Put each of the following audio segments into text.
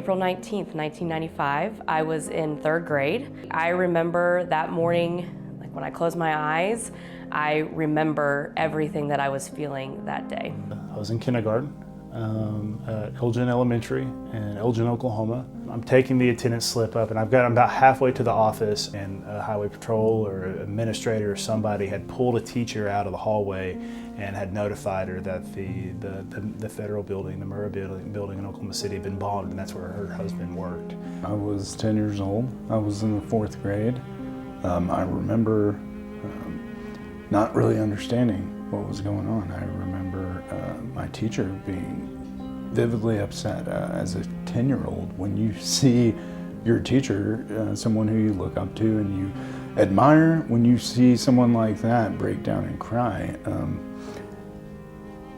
April 19th, 1995. I was in 3rd grade. I remember that morning, like when I closed my eyes, I remember everything that I was feeling that day. I was in kindergarten at Elgin Elementary in Elgin, Oklahoma. I'm taking the attendance slip up, and I'm about halfway to the office, and a highway patrol or administrator or somebody had pulled a teacher out of the hallway and had notified her that the federal building, the Murrah building in Oklahoma City, had been bombed, and that's where her husband worked. I was 10 years old. I was in the 4th grade. I remember not really understanding what was going on. I remember my teacher being vividly upset as a 10-year-old when you see your teacher, someone who you look up to and you admire, when you see someone like that break down and cry.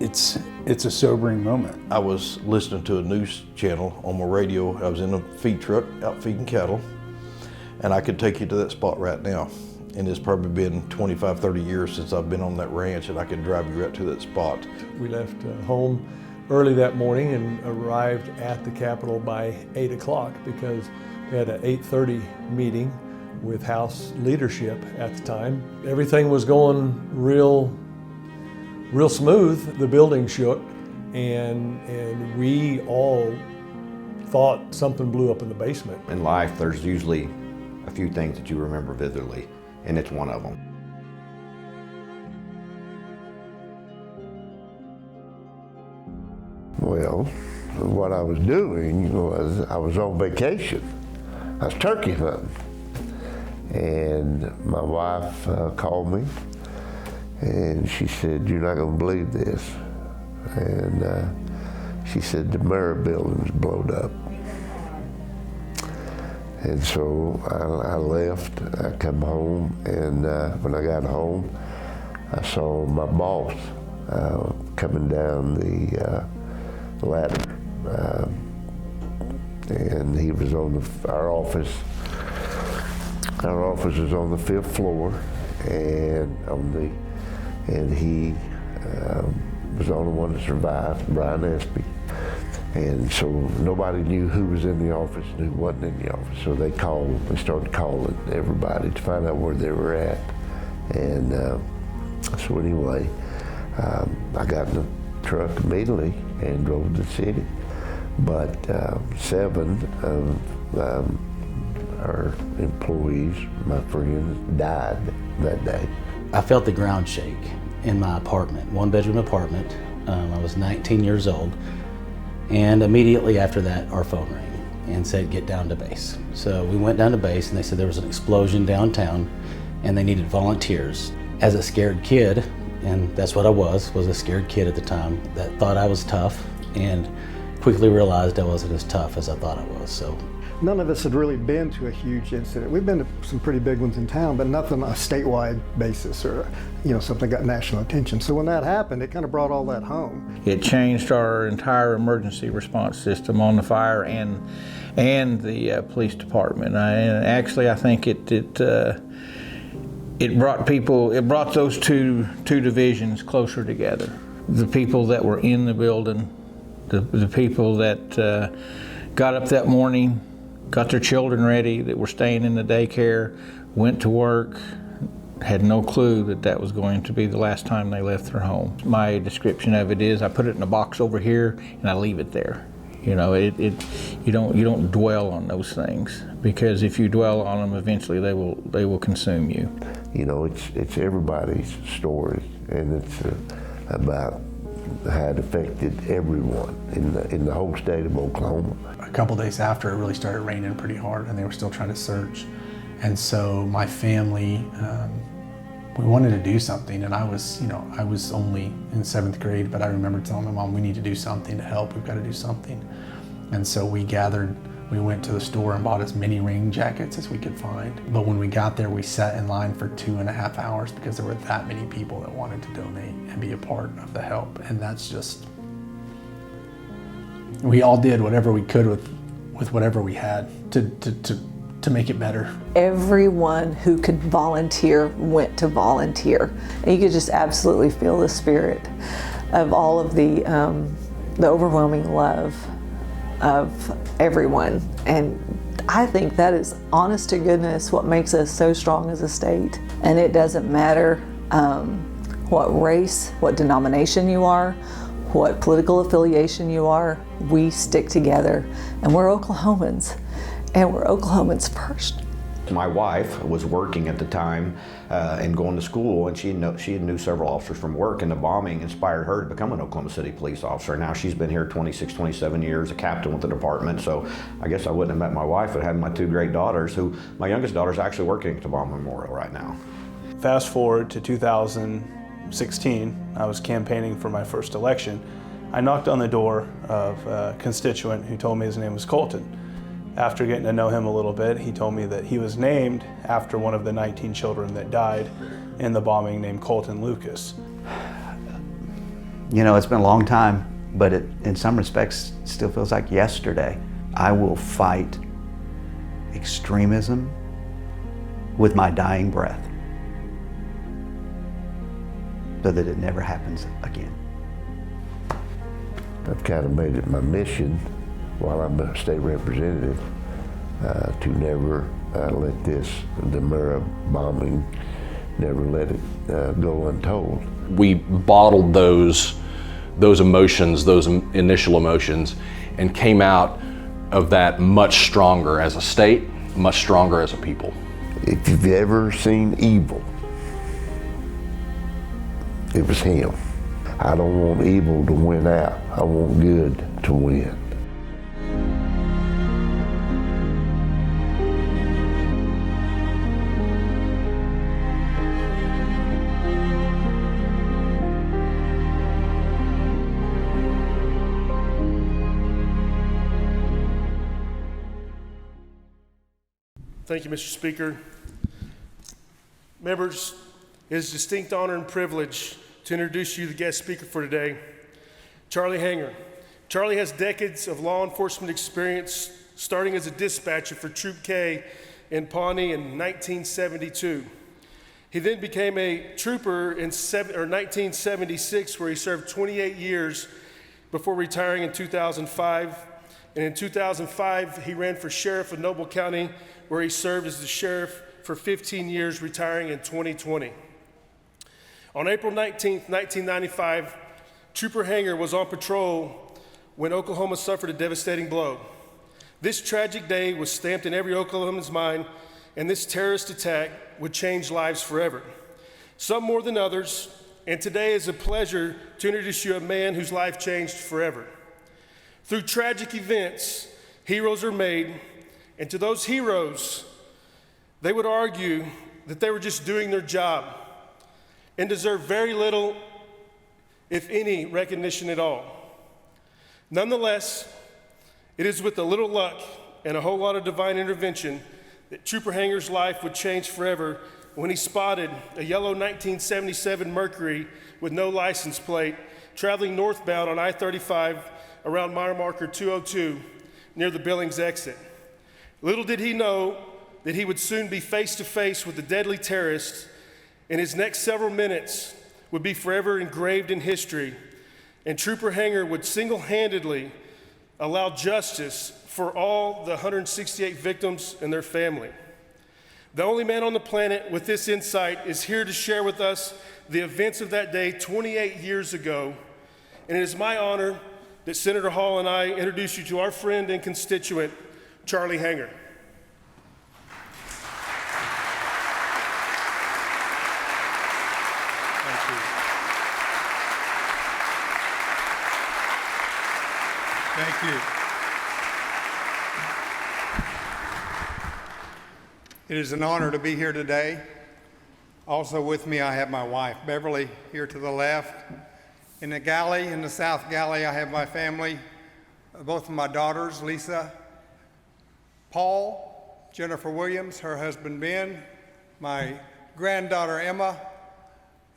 It's a sobering moment. I was listening to a news channel on my radio. I was in a feed truck out feeding cattle, and I could take you to that spot right now. And it's probably been 25, 30 years since I've been on that ranch, and I could drive you right to that spot. We left home early that morning and arrived at the Capitol by 8 o'clock because we had an 8:30 meeting with House leadership at the time. Everything was going real smooth. The building shook, and we all thought something blew up in the basement. In life, there's usually a few things that you remember vividly, and it's one of them. Well, what I was doing was I was on vacation. I was turkey hunting. And my wife called me and she said, "You're not gonna believe this." And she said, "The Murrah building's blowed up." And so I left, I come home, and when I got home, I saw my boss coming down the ladder. And he was on our office. Our office is on the 5th floor, and he was the only one that survived, Brian Espy. And so nobody knew who was in the office and who wasn't in the office. So they started calling everybody to find out where they were at. And so anyway, I got in the truck immediately and drove to the city. But 7 of our employees, my friends, died that day. I felt the ground shake in my apartment, 1-bedroom apartment. I was 19 years old. And immediately after that, our phone rang and said, "Get down to base." So we went down to base, and they said there was an explosion downtown and they needed volunteers. As a scared kid, and that's what I was a scared kid at the time that thought I was tough, and quickly realized I wasn't as tough as I thought I was. So none of us had really been to a huge incident. We've been to some pretty big ones in town, but nothing on a statewide basis or something got national attention. So when that happened, it kind of brought all that home. It changed our entire emergency response system on the fire and the police department. And actually, I think it brought those two divisions closer together. The people that were in the building, the people that got up that morning, got their children ready, that were staying in the daycare, went to work, had no clue that was going to be the last time they left their home. My description of it is I put it in a box over here and I leave it there. You don't dwell on those things, because if you dwell on them, eventually they will consume you. It's everybody's story, and it's about how it affected everyone in the whole state of Oklahoma. A couple days after, it really started raining pretty hard, and they were still trying to search. And so my family, we wanted to do something, and I was only in 7th grade, but I remember telling my mom, "We need to do something to help. We've got to do something." And so we went to the store and bought as many rain jackets as we could find. But when we got there, we sat in line for 2.5 hours because there were that many people that wanted to donate and be a part of the help. And that's just, we all did whatever we could with whatever we had to make it better. Everyone who could volunteer went to volunteer. And you could just absolutely feel the spirit of all of the overwhelming love of everyone. And I think that is, honest to goodness, what makes us so strong as a state. And it doesn't matter what race, what denomination you are, what political affiliation you are, we stick together. And we're Oklahomans, and we're Oklahomans first. My wife was working at the time and going to school, and she knew several officers from work, and the bombing inspired her to become an Oklahoma City police officer. Now she's been here 26, 27 years, a captain with the department. So I guess I wouldn't have met my wife if I had my two great daughters, who my youngest daughter's actually working at the Bomb Memorial right now. Fast forward to 2016, I was campaigning for my first election. I knocked on the door of a constituent who told me his name was Colton. After getting to know him a little bit, he told me that he was named after one of the 19 children that died in the bombing, named Colton Lucas. You know, it's been a long time, but it, in some respects, still feels like yesterday. I will fight extremism with my dying breath so that it never happens again. I've kind of made it my mission while I'm a state representative to never let the Murrah bombing, never let it go untold. We bottled those emotions, those initial emotions, and came out of that much stronger as a state, much stronger as a people. If you've ever seen evil, it was him. I don't want evil to win out. I want good to win. Thank you, Mr. Speaker. Members, it is a distinct honor and privilege to introduce you the guest speaker for today, Charlie Hanger. Charlie has decades of law enforcement experience, starting as a dispatcher for Troop K in Pawnee in 1972. He then became a trooper in 1976, where he served 28 years before retiring in 2005. And in 2005, he ran for sheriff of Noble County, where he served as the sheriff for 15 years, retiring in 2020. On April 19, 1995, Trooper Hanger was on patrol when Oklahoma suffered a devastating blow. This tragic day was stamped in every Oklahoman's mind, and this terrorist attack would change lives forever, some more than others, and today is a pleasure to introduce you a man whose life changed forever. Through tragic events, heroes are made, and to those heroes, they would argue that they were just doing their job and deserve very little, if any, recognition at all. Nonetheless, it is with a little luck and a whole lot of divine intervention that Trooper Hanger's life would change forever when he spotted a yellow 1977 Mercury with no license plate traveling northbound on I-35 around mile marker 202 near the Billings exit. Little did he know that he would soon be face to face with the deadly terrorist, and his next several minutes would be forever engraved in history, and Trooper Hanger would single-handedly allow justice for all the 168 victims and their family. The only man on the planet with this insight is here to share with us the events of that day 28 years ago, and it is my honor that Senator Hall and I introduce you to our friend and constituent, Charlie Hanger. Thank you. It is an honor to be here today. Also with me, I have my wife, Beverly, here to the left. In the galley, in the south galley, I have my family, both of my daughters, Lisa, Paul, Jennifer Williams, her husband Ben, my granddaughter Emma,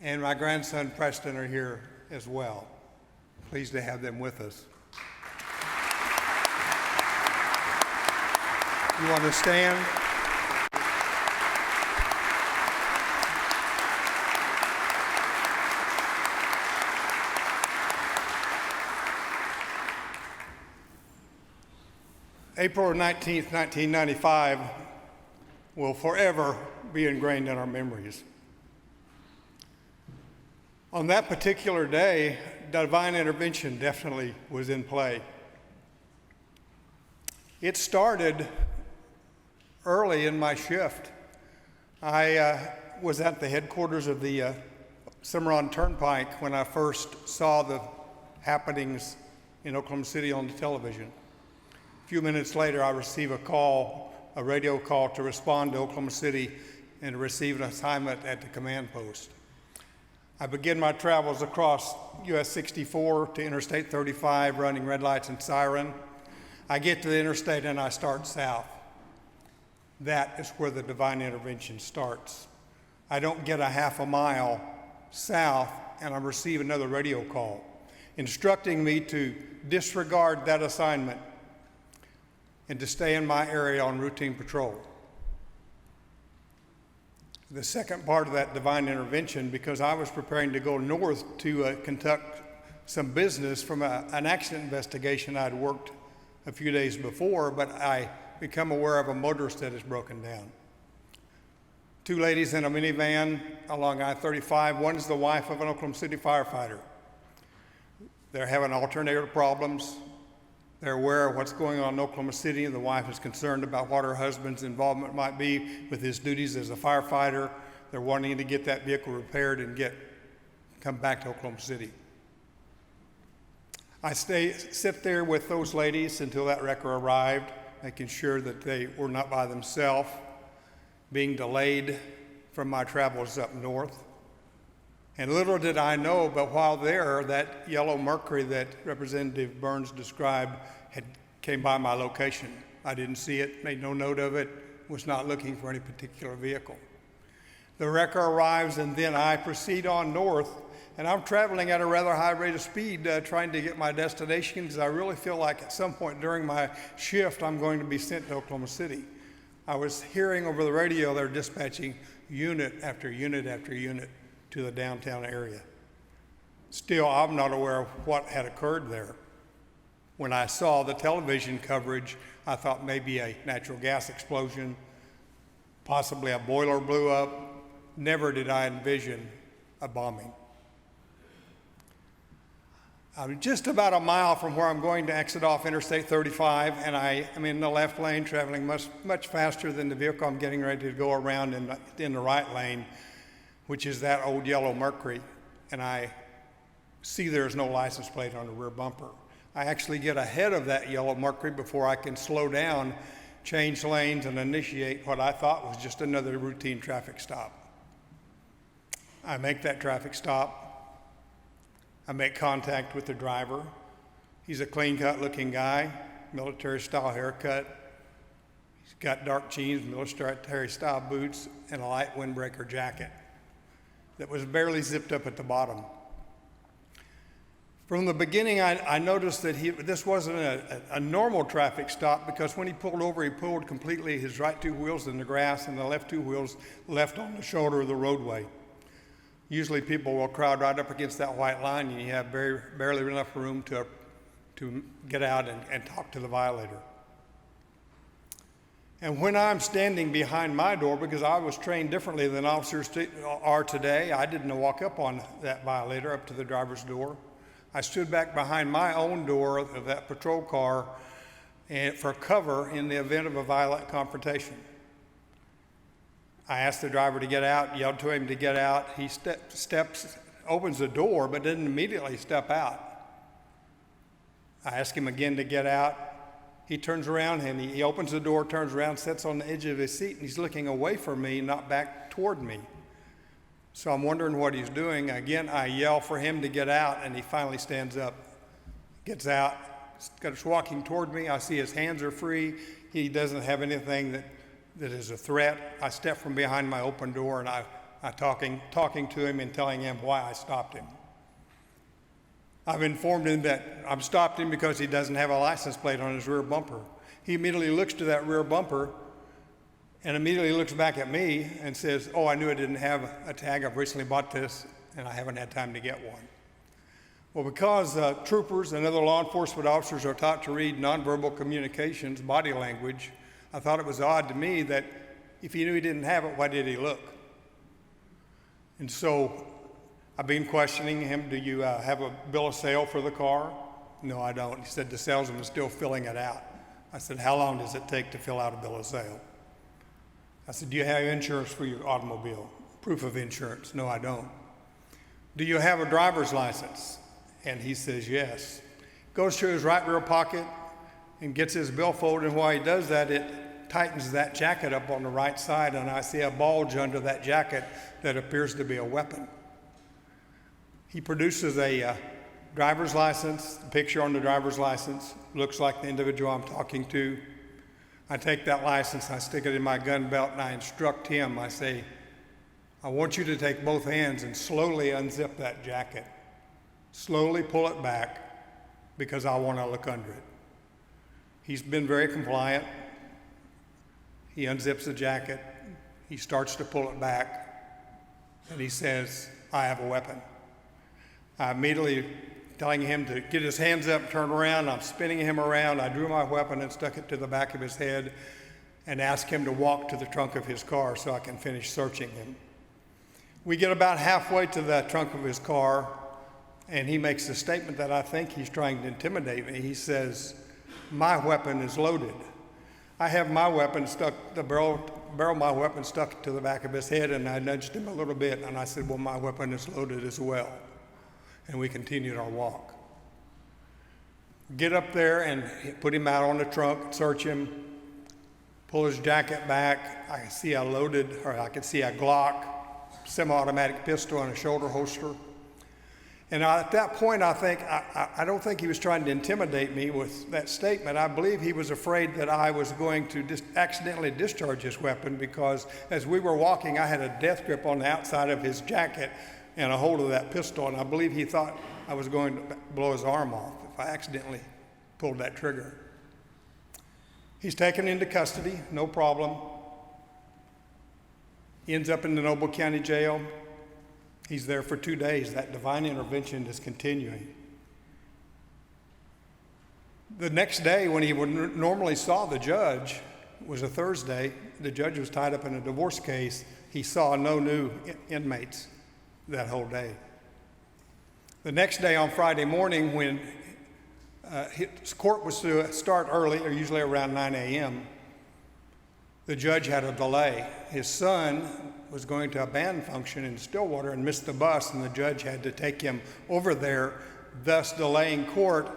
and my grandson Preston are here as well. Pleased to have them with us. You want to stand? April 19th, 1995 will forever be ingrained in our memories. On that particular day, divine intervention definitely was in play. It started early in my shift. I was at the headquarters of the Cimarron Turnpike when I first saw the happenings in Oklahoma City on the television. A few minutes later, I received a radio call to respond to Oklahoma City and receive an assignment at the command post. I begin my travels across US 64 to Interstate 35, running red lights and siren. I get to the interstate and I start south. That is where the divine intervention starts. I don't get a half a mile south and I receive another radio call instructing me to disregard that assignment and to stay in my area on routine patrol. The second part of that divine intervention, because I was preparing to go north to conduct some business from an accident investigation I'd worked a few days before, but I become aware of a motorist that is broken down. Two ladies in a minivan along I-35. One is the wife of an Oklahoma City firefighter. They're having alternator problems. They're aware of what's going on in Oklahoma City. The wife is concerned about what her husband's involvement might be with his duties as a firefighter. They're wanting to get that vehicle repaired and come back to Oklahoma City. I sit there with those ladies until that wrecker arrived, making sure that they were not by themselves, being delayed from my travels up north. And little did I know, but while there, that yellow Mercury that Representative Burns described came by my location. I didn't see it, made no note of it, was not looking for any particular vehicle. The wrecker arrives, and then I proceed on north, and I'm traveling at a rather high rate of speed, trying to get my destination, because I really feel like at some point during my shift, I'm going to be sent to Oklahoma City. I was hearing over the radio they're dispatching unit after unit after unit to the downtown area. Still, I'm not aware of what had occurred there. When I saw the television coverage, I thought maybe a natural gas explosion, possibly a boiler blew up. Never did I envision a bombing. I'm just about a mile from where I'm going to exit off Interstate 35, and I am in the left lane, traveling much faster than the vehicle I'm getting ready to go around in the right lane, which is that old yellow Mercury, and I see there's no license plate on the rear bumper. I actually get ahead of that yellow Mercury before I can slow down, change lanes, and initiate what I thought was just another routine traffic stop. I make that traffic stop. I make contact with the driver. He's a clean-cut looking guy, military-style haircut. He's got dark jeans, military-style boots, and a light windbreaker jacket that was barely zipped up at the bottom. From the beginning, I noticed that this wasn't a normal traffic stop, because when he pulled over, he pulled completely his right two wheels in the grass and the left two wheels left on the shoulder of the roadway. Usually people will crowd right up against that white line, and you have barely enough room to get out and talk to the violator. And when I'm standing behind my door, because I was trained differently than officers are today, I didn't walk up on that violator up to the driver's door. I stood back behind my own door of that patrol car for cover in the event of a violent confrontation. I asked the driver to get out, yelled to him to get out. He opens the door, but didn't immediately step out. I asked him again to get out. He turns around and he opens the door, turns around, sits on the edge of his seat, and he's looking away from me, not back toward me. So I'm wondering what he's doing. Again, I yell for him to get out, and he finally stands up, gets out, starts walking toward me. I see his hands are free. He doesn't have anything that is a threat. I step from behind my open door, and I'm talking to him and telling him why I stopped him. I've informed him that I've stopped him because he doesn't have a license plate on his rear bumper. He immediately looks to that rear bumper and immediately looks back at me and says, "Oh, I knew I didn't have a tag. I've recently bought this, and I haven't had time to get one." Well, because troopers and other law enforcement officers are taught to read nonverbal communications, body language, I thought it was odd to me that if he knew he didn't have it, why did he look? And so I've been questioning him, do you have a bill of sale for the car? No, I don't. He said the salesman is still filling it out. I said, how long does it take to fill out a bill of sale? I said, do you have insurance for your automobile? Proof of insurance? No, I don't. Do you have a driver's license? And he says, yes. Goes to his right rear pocket and gets his billfold, and while he does that, it tightens that jacket up on the right side, and I see a bulge under that jacket that appears to be a weapon. He produces a driver's license. The picture on the driver's license looks like the individual I'm talking to. I take that license, I stick it in my gun belt, and I instruct him. I say, I want you to take both hands and slowly unzip that jacket. Slowly pull it back because I want to look under it. He's been very compliant. He unzips the jacket. He starts to pull it back, and he says, I have a weapon. I immediately telling him to get his hands up, turn around. I'm spinning him around. I drew my weapon and stuck it to the back of his head and asked him to walk to the trunk of his car so I can finish searching him. We get about halfway to the trunk of his car, and he makes a statement that I think he's trying to intimidate me. He says, my weapon is loaded. I have my weapon stuck, the barrel of my weapon stuck to the back of his head, and I nudged him a little bit, and I said, well, my weapon is loaded as well. And we continued our walk. Get up there and put him out on the trunk, search him, pull his jacket back. I can see a Glock, semi-automatic pistol and a shoulder holster. And at that point, I don't think he was trying to intimidate me with that statement. I believe he was afraid that I was going to accidentally discharge his weapon, because as we were walking, I had a death grip on the outside of his jacket and a hold of that pistol, and I believe he thought I was going to blow his arm off if I accidentally pulled that trigger. He's taken into custody, no problem. He ends up in the Noble County Jail. He's there for 2 days. That divine intervention is continuing. The next day, when he would normally saw the judge, was a Thursday. The judge was tied up in a divorce case. He saw no new inmates that whole day. The next day on Friday morning, when his court was to start early, or usually around 9 a.m., the judge had a delay. His son was going to a band function in Stillwater and missed the bus, and the judge had to take him over there, thus delaying court,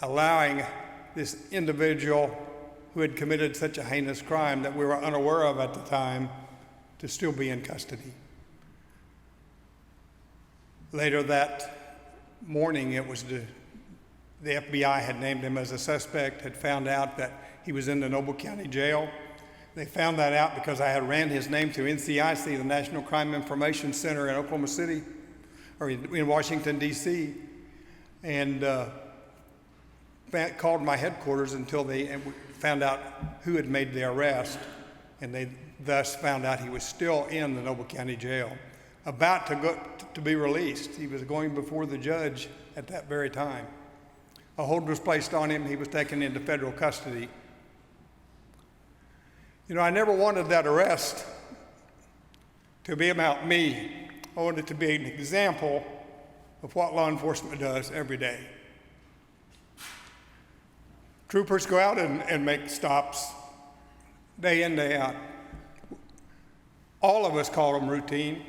allowing this individual who had committed such a heinous crime that we were unaware of at the time to still be in custody. Later that morning, it was the FBI had named him as a suspect, had found out that he was in the Noble County Jail. They found that out because I had ran his name through NCIC, the National Crime Information Center in Oklahoma City, or in Washington, D.C., and called my headquarters until they found out who had made the arrest, and they thus found out he was still in the Noble County Jail, about to be released. He was going before the judge at that very time. A hold was placed on him. He was taken into federal custody. You know, I never wanted that arrest to be about me. I wanted it to be an example of what law enforcement does every day. Troopers go out and make stops day in, day out. All of us call them routine.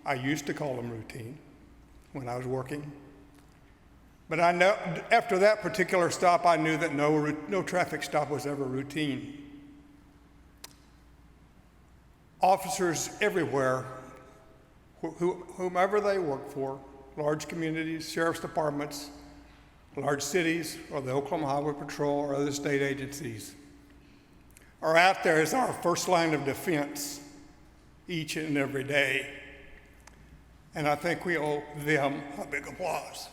I used to call them routine when I was working. But I know after that particular stop, I knew that no traffic stop was ever routine. Officers everywhere, whomever they work for, large communities, sheriff's departments, large cities, or the Oklahoma Highway Patrol, or other state agencies, are out there as our first line of defense each and every day. And I think we owe them a big applause.